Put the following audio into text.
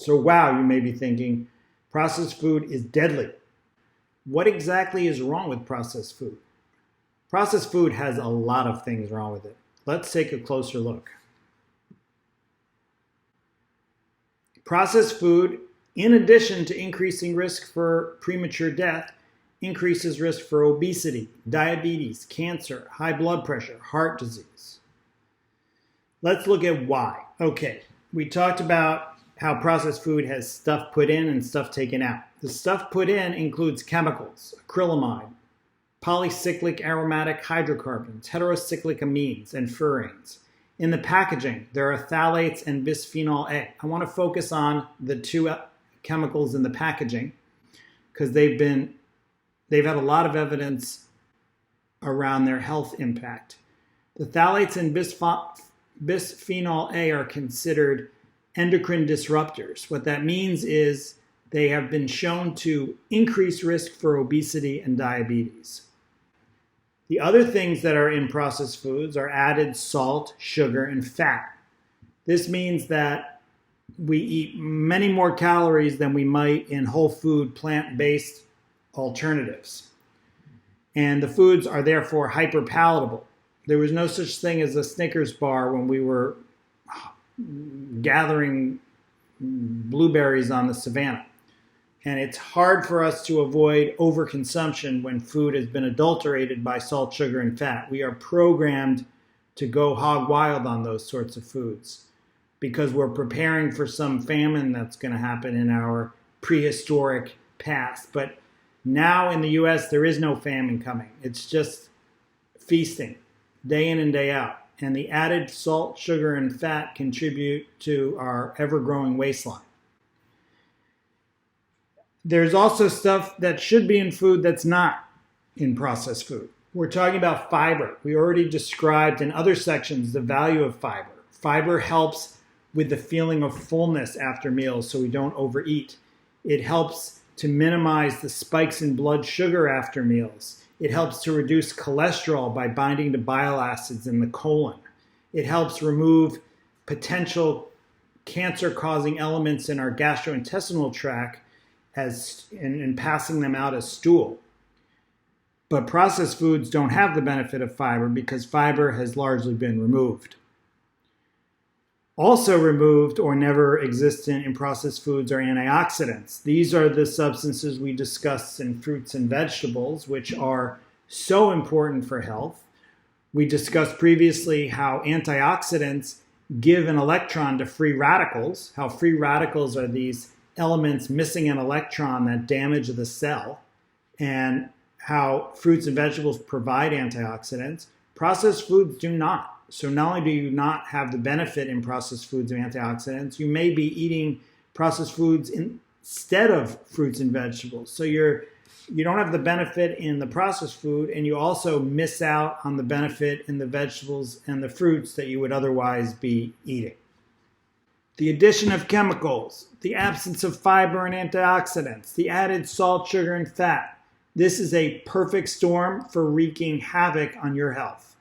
So wow, you may be thinking, processed food is deadly. What exactly is wrong with processed food? Processed food has a lot of things wrong with it. Let's take a closer look. Processed food, in addition to increasing risk for premature death, increases risk for obesity, diabetes, cancer, high blood pressure, heart disease. Let's look at why. Okay, we talked about how processed food has stuff put in and stuff taken out. The stuff put in includes chemicals, acrylamide, polycyclic aromatic hydrocarbons, heterocyclic amines, and furans. In the packaging, there are phthalates and bisphenol A. I want to focus on the two chemicals in the packaging because they've had a lot of evidence around their health impact. The phthalates and bisphenol A are considered endocrine disruptors. What that means is they have been shown to increase risk for obesity and diabetes. The other things that are in processed foods are added salt, sugar, and fat. This means that we eat many more calories than we might in whole food, plant-based alternatives. And the foods are therefore hyper-palatable. There was no such thing as a Snickers bar when we were gathering blueberries on the savannah. And it's hard for us to avoid overconsumption when food has been adulterated by salt, sugar, and fat. We are programmed to go hog wild on those sorts of foods because we're preparing for some famine that's going to happen in our prehistoric past. But now in the US, there is no famine coming. It's just feasting day in and day out. And the added salt, sugar, and fat contribute to our ever-growing waistline. There's also stuff that should be in food that's not in processed food. We're talking about fiber. We already described in other sections the value of fiber. Fiber helps with the feeling of fullness after meals so we don't overeat. It helps to minimize the spikes in blood sugar after meals. It helps to reduce cholesterol by binding to bile acids in the colon. It helps remove potential cancer-causing elements in our gastrointestinal tract and passing them out as stool. But processed foods don't have the benefit of fiber because fiber has largely been removed. Also removed or never existent in processed foods are antioxidants. These are the substances we discussed in fruits and vegetables, which are so important for health. We discussed previously how antioxidants give an electron to free radicals, how free radicals are these elements missing an electron that damage the cell, and how fruits and vegetables provide antioxidants. Processed foods do not. So not only do you not have the benefit in processed foods of antioxidants, you may be eating processed foods instead of fruits and vegetables. So you don't have the benefit in the processed food, and you also miss out on the benefit in the vegetables and the fruits that you would otherwise be eating. The addition of chemicals, the absence of fiber and antioxidants, the added salt, sugar, and fat. This is a perfect storm for wreaking havoc on your health.